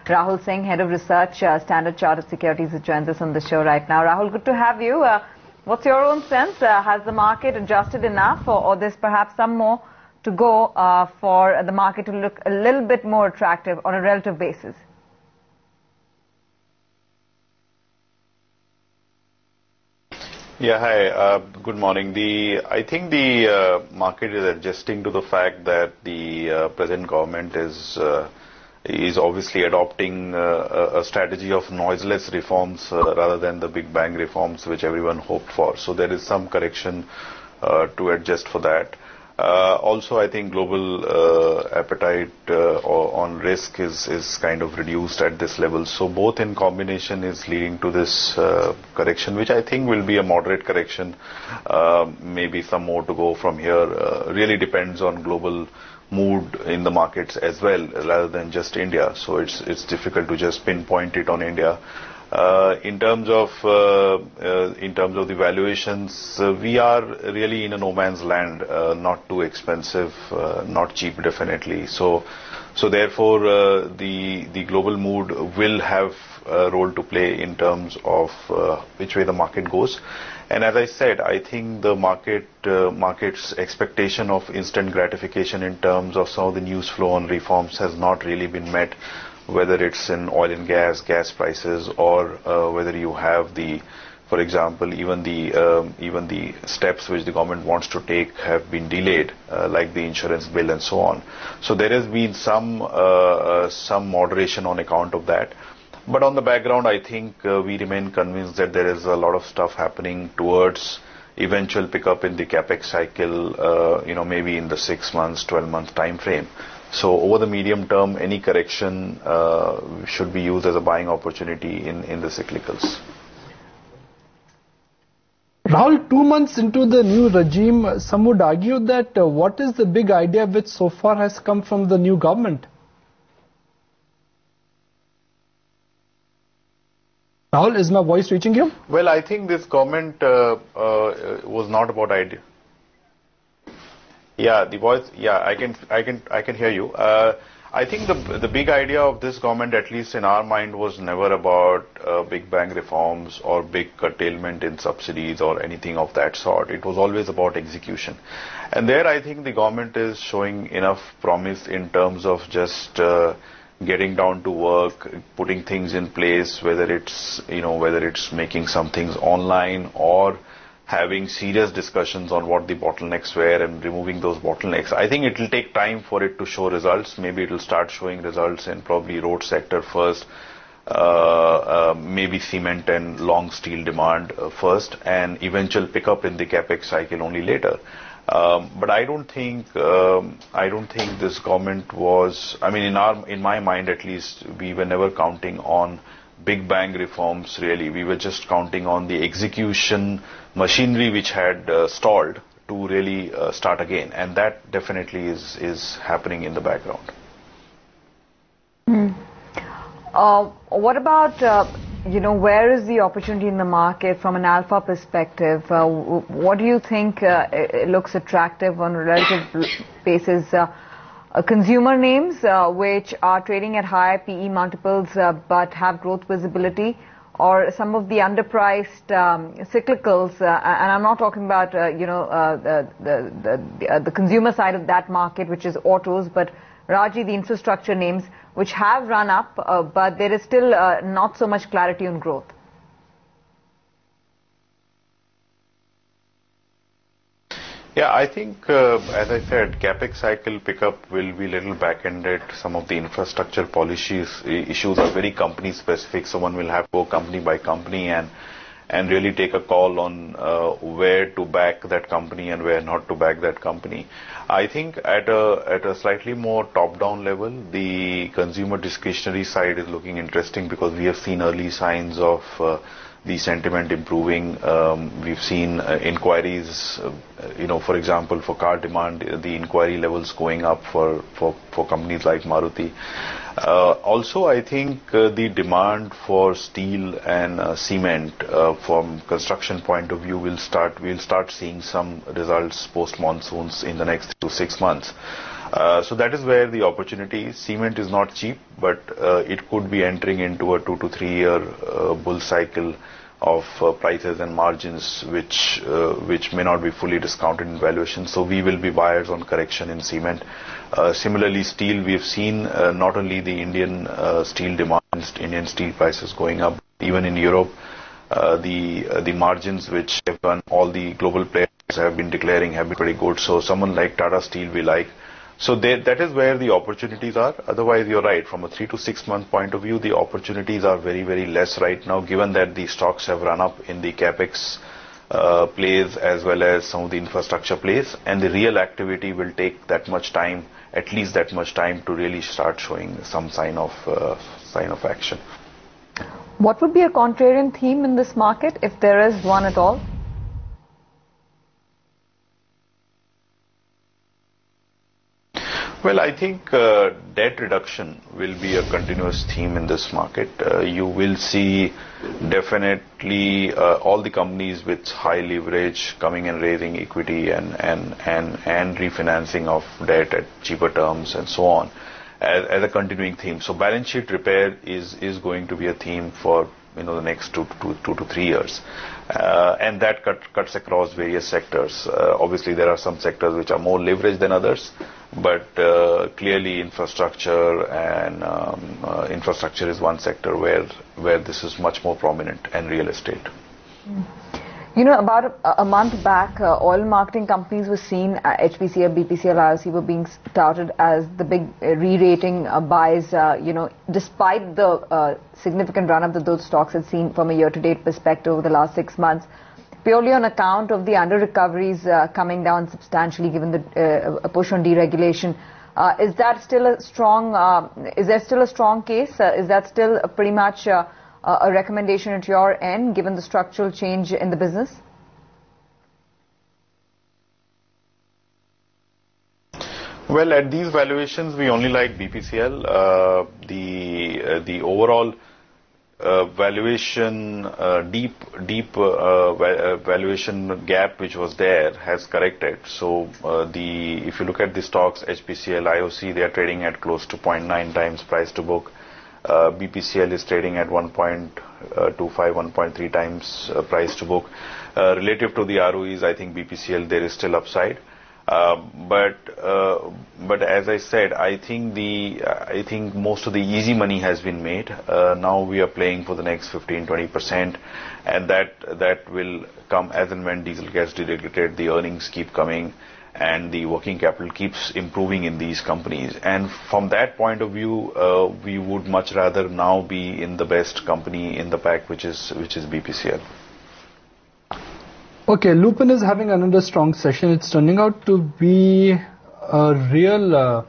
Rahul Singh, Head of Research, Standard Chartered Securities, who joins us on the show right now. Rahul, good to have you. What's your own sense? Has the market adjusted enough, or there's perhaps some more to go for the market to look a little bit more attractive on a relative basis? Yeah, hi. Good morning. I think the market is adjusting to the fact that the present government is obviously adopting a strategy of noiseless reforms rather than the big bang reforms which everyone hoped for. So there is some correction to adjust for that. Also, I think global appetite on risk is kind of reduced at this level. So both in combination is leading to this correction, which I think will be a moderate correction. Maybe some more to go from here. Really depends on global mood in the markets as well, rather than just India. So it's difficult to just pinpoint it on India. In terms of the valuations, we are really in a no man's land, not too expensive, not cheap definitely. So therefore the global mood will have a role to play in terms of which way the market goes. And as I said, I think the market's expectation of instant gratification in terms of some of the news flow on reforms has not really been met, whether it's in oil and gas prices, or whether you have for example, even the steps which the government wants to take have been delayed, like the insurance bill and so on. So there has been some moderation on account of that. But on the background, I think we remain convinced that there is a lot of stuff happening towards eventual pickup in the capex cycle, maybe in the 6 months, 12 month time frame. So over the medium term, any correction should be used as a buying opportunity in the cyclicals. Rahul, 2 months into the new regime, some would argue that what is the big idea which so far has come from the new government? Rahul, is my voice reaching you? Well, I think this government was not about idea. Yeah, the voice. Yeah, I can hear you. I think the big idea of this government, at least in our mind, was never about big bang reforms or big curtailment in subsidies or anything of that sort. It was always about execution, and there I think the government is showing enough promise in terms of just getting down to work, putting things in place, whether it's making some things online or having serious discussions on what the bottlenecks were and removing those bottlenecks. I think it will take time for it to show results. Maybe it will start showing results in probably road sector first, maybe cement and long steel demand first, and eventual pickup in the capex cycle only later. But I don't think this government was. I mean, in my mind at least, we were never counting on big bang reforms. Really, we were just counting on the execution machinery which had stalled to really start again, and that definitely is happening in the background. What about where is the opportunity in the market from an alpha perspective? What do you think it looks attractive on a relative basis? Consumer names which are trading at higher PE multiples but have growth visibility, or some of the underpriced cyclicals, and I'm not talking about the consumer side of that market, which is autos, but Raji, the infrastructure names which have run up, but there is still not so much clarity on growth. Yeah, I think, as I said, capex cycle pickup will be little back-ended. Some of the infrastructure policies issues are very company-specific. So one will have to go company by company and really take a call on where to back that company and where not to back that company. I think at a slightly more top-down level, the consumer discretionary side is looking interesting because we have seen early signs of the sentiment improving. We've seen inquiries, for example, for car demand, the inquiry levels going up for companies like Maruti. Also, I think the demand for steel and cement from construction point of view we'll start seeing some results post monsoons in the next 3 to 6 months. So that is where the opportunity is. Cement is not cheap, but it could be entering into a 2 to 3 year bull cycle of prices and margins which may not be fully discounted in valuation. So we will be buyers on correction in cement. Similarly, steel, we have seen not only the Indian steel demand, Indian steel prices going up, even in Europe, the margins which have done all the global players have been declaring have been pretty good. So someone like Tata Steel we like. So that is where the opportunities are. Otherwise, you're right. From a 3 to 6 month point of view, the opportunities are very, very less right now, given that the stocks have run up in the capex plays as well as some of the infrastructure plays, and the real activity will take that much time, at least that much time, to really start showing some sign of action. What would be a contrarian theme in this market, if there is one at all? Well, I think debt reduction will be a continuous theme in this market. You will see definitely all the companies with high leverage coming and raising equity and refinancing of debt at cheaper terms and so on as a continuing theme. So balance sheet repair is going to be a theme for the next 2 to 3 years, and that cuts across various sectors. Obviously, there are some sectors which are more leveraged than others, but clearly infrastructure and infrastructure is one sector where this is much more prominent, and real estate. About a month back, oil marketing companies were seen, HPCL, BPCL, IOC were being touted as the big re-rating buys, despite the significant run-up that those stocks had seen from a year-to-date perspective over the last 6 months, purely on account of the under-recoveries coming down substantially given the push on deregulation. Is that still a strong, is there still a strong case? Is that still pretty much a recommendation at your end, given the structural change in the business? Well, at these valuations, we only like BPCL. The overall valuation, deep valuation gap which was there has corrected. So if you look at the stocks, HPCL, IOC, they are trading at close to 0.9 times price to book. BPCL is trading at 1.25, 1.3 times price to book. Relative to the ROEs, I think BPCL there is still upside. But as I said, I think most of the easy money has been made. Now we are playing for the next 15-20%, and that will come as and when diesel gets deregulated. The earnings keep coming, and the working capital keeps improving in these companies. And from that point of view, we would much rather now be in the best company in the pack, which is BPCL. Okay, Lupin is having another strong session. It's turning out to be a real,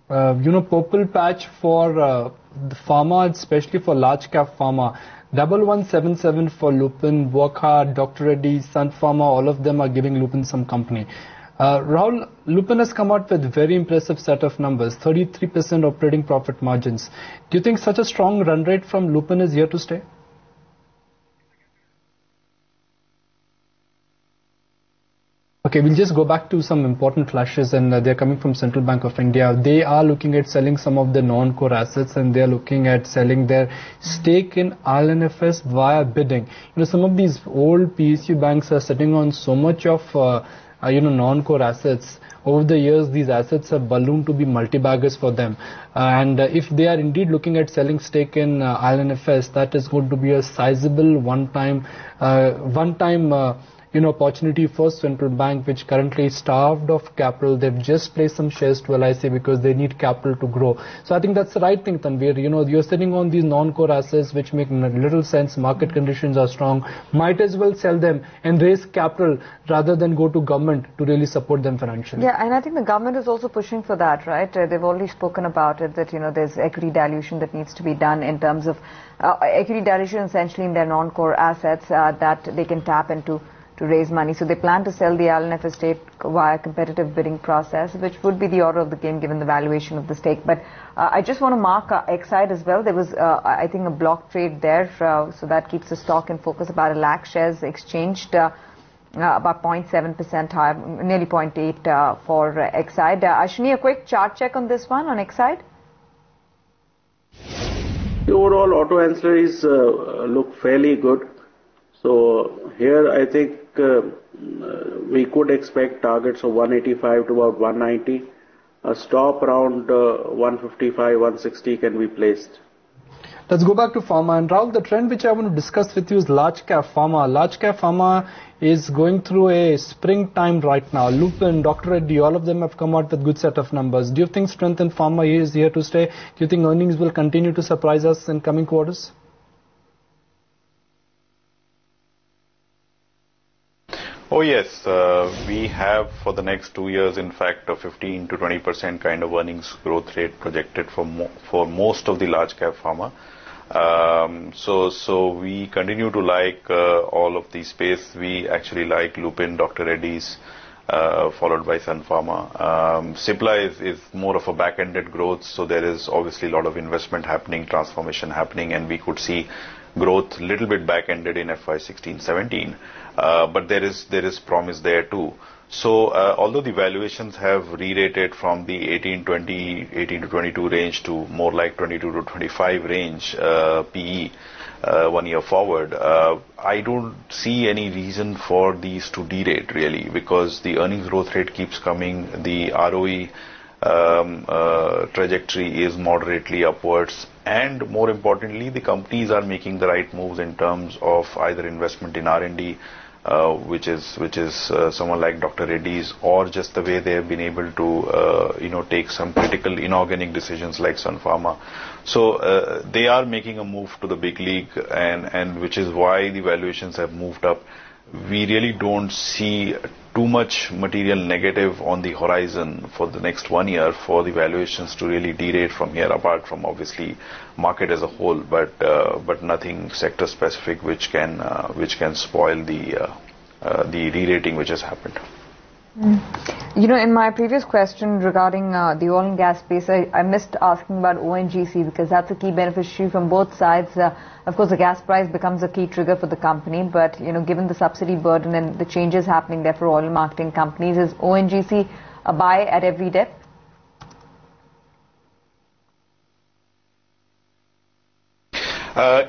purple patch for the pharma, especially for large cap pharma. 1177 for Lupin, Wockhardt, Dr. Reddy, Sun Pharma, all of them are giving Lupin some company. Rahul, Lupin has come out with very impressive set of numbers, 33% operating profit margins. Do you think such a strong run rate from Lupin is here to stay? Okay, we'll just go back to some important flashes, and they're coming from Central Bank of India. They are looking at selling some of the non-core assets, and they're looking at selling their stake in IL&FS via bidding. Some of these old PSU banks are sitting on so much of non-core assets. Over the years, these assets have ballooned to be multi-baggers for them. And if they are indeed looking at selling stake in IL&FS, that is going to be a sizable one-time opportunity for Central Bank, which currently is starved of capital. They've just placed some shares to LIC because they need capital to grow. So I think that's the right thing, Tanvir. You're sitting on these non-core assets which make little sense. Market conditions are strong. Might as well sell them and raise capital rather than go to government to really support them financially. Yeah, and I think the government is also pushing for that, right? They've already spoken about it, that, there's equity dilution that needs to be done in terms of equity dilution essentially in their non-core assets that they can tap into to raise money. So they plan to sell the IL&FS stake via competitive bidding process, which would be the order of the game given the valuation of the stake. But I just want to mark Exide as well. There was, I think, a block trade there, so that keeps the stock in focus. About 1 lakh shares exchanged. about 0.7% higher, nearly 0.8 for Exide. Ashwini, a quick chart check on this one, on Exide. The overall auto ancillaries look fairly good. So here I think we could expect targets of 185 to about 190. A stop around 155, 160 can be placed. Let's go back to pharma. And Rahul, the trend which I want to discuss with you is large cap pharma. Large cap pharma is going through a springtime right now. Lupin, Dr. Reddy, all of them have come out with good set of numbers. Do you think strength in pharma is here to stay? Do you think earnings will continue to surprise us in coming quarters? Oh yes, we have for the next 2 years, in fact, a 15 to 20% kind of earnings growth rate projected for most of the large cap pharma. So we continue to like all of the space. We actually like Lupin, Dr. Reddy's, followed by Sun Pharma. Cipla is more of a back-ended growth, so there is obviously a lot of investment happening, transformation happening, and we could see growth little bit back-ended in FY 16-17. But there is promise there too. So although the valuations have re-rated from the 18 to 22 range to more like 22 to 25 range PE 1 year forward, I don't see any reason for these to derate really, because the earnings growth rate keeps coming, the ROE trajectory is moderately upwards, and more importantly, the companies are making the right moves in terms of either investment in R&D, which is someone like Dr. Reddy's, or just the way they have been able to take some critical inorganic decisions like Sun Pharma. So they are making a move to the big league, and which is why the valuations have moved up. We really don't see too much material negative on the horizon for the next 1 year for the valuations to really derate from here, apart from obviously market as a whole, but nothing sector specific which can spoil the re-rating which has happened. You know, in my previous question regarding the oil and gas space, I missed asking about ONGC, because that's a key beneficiary from both sides. Of course, the gas price becomes a key trigger for the company, but given the subsidy burden and the changes happening there for oil marketing companies, is ONGC a buy at every dip?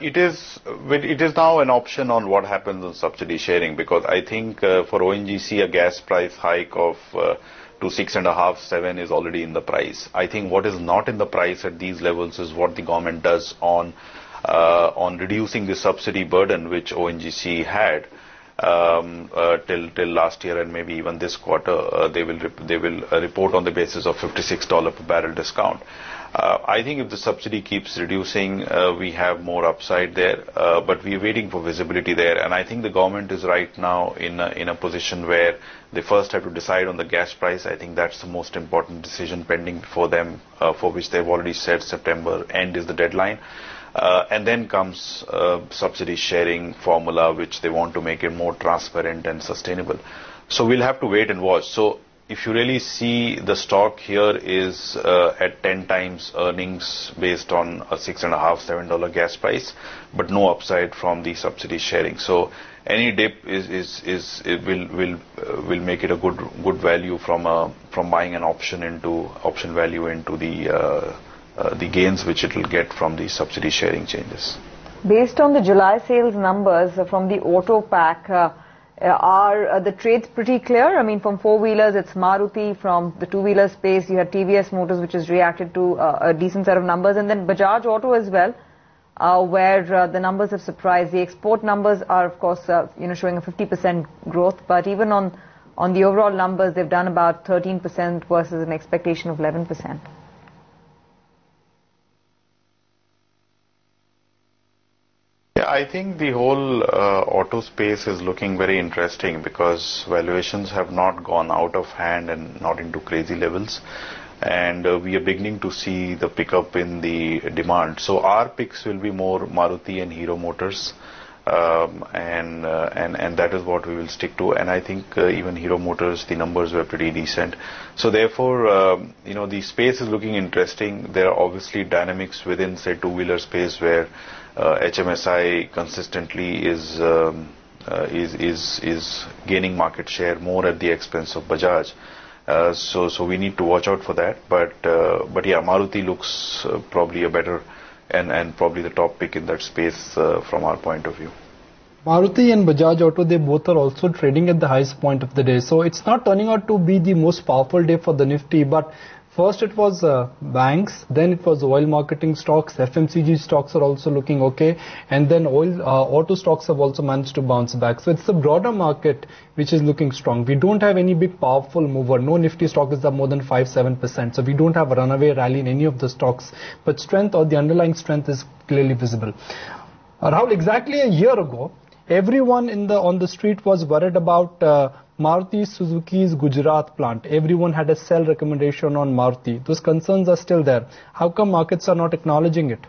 It is now an option on what happens on subsidy sharing, because I think for ONGC a gas price hike of to 6.5, 7 is already in the price. I think what is not in the price at these levels is what the government does on reducing the subsidy burden which ONGC had till last year, and maybe even this quarter. They will report on the basis of $56 per barrel discount. I think if the subsidy keeps reducing, we have more upside there, but we are waiting for visibility there. And I think the government is right now in a position where they first have to decide on the gas price. I think that's the most important decision pending for them, for which they've already said September end is the deadline. And then comes subsidy sharing formula, which they want to make it more transparent and sustainable. So we'll have to wait and watch. So if you really see, the stock here is at 10 times earnings based on a $6.5, $7 gas price, but no upside from the subsidy sharing. So any dip will make it a good value from buying an option value into the gains which it will get from the subsidy sharing changes. Based on the July sales numbers from the auto pack, are the trades pretty clear? I mean, from four-wheelers, it's Maruti. From the two-wheeler space, you have TVS Motors, which has reacted to a decent set of numbers, and then Bajaj Auto as well, where the numbers have surprised. The export numbers are, of course, showing a 50% growth, but even on the overall numbers, they've done about 13% versus an expectation of 11%. I think the whole auto space is looking very interesting, because valuations have not gone out of hand and not into crazy levels, and we are beginning to see the pickup in the demand. So our picks will be more Maruti and Hero Motors, and that is what we will stick to. And I think even Hero Motors, the numbers were pretty decent. So therefore, the space is looking interesting. There are obviously dynamics within, say, two-wheeler space where HMSI consistently is is gaining market share more at the expense of Bajaj. So we need to watch out for that. But yeah, Maruti looks probably a better and probably the top pick in that space from our point of view. Maruti and Bajaj Auto, they both are also trading at the highest point of the day. So it's not turning out to be the most powerful day for the Nifty, but first it was banks, then it was oil marketing stocks, FMCG stocks are also looking okay, and then auto stocks have also managed to bounce back. So it's the broader market which is looking strong. We don't have any big powerful mover. No Nifty stock is up more than 5-7%. So we don't have a runaway rally in any of the stocks, but strength or the underlying strength is clearly visible. Rahul, exactly a year ago, everyone on the street was worried about Maruti Suzuki's Gujarat plant. Everyone had a sell recommendation on Maruti. Those concerns are still there. How come markets are not acknowledging it?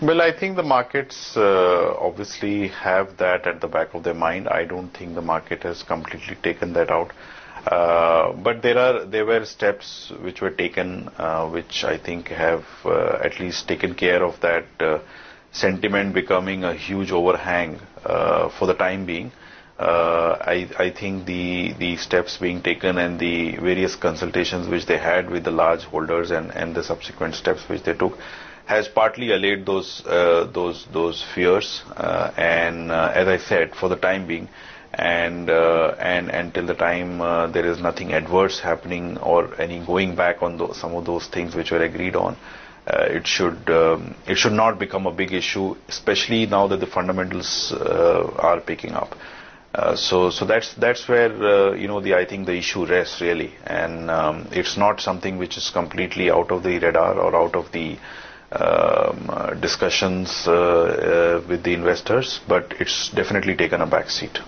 Well, I think the markets obviously have that at the back of their mind. I don't think the market has completely taken that out. But there were steps which were taken, which I think have at least taken care of that sentiment becoming a huge overhang for the time being. I think the steps being taken and the various consultations which they had with the large holders and the subsequent steps which they took has partly allayed those fears. And as I said, for the time being, and until the time there is nothing adverse happening or any going back on some of those things which were agreed on, it should not become a big issue, especially now that the fundamentals are picking up. So that's where I think the issue rests really, and it's not something which is completely out of the radar or out of the discussions with the investors, but it's definitely taken a back seat.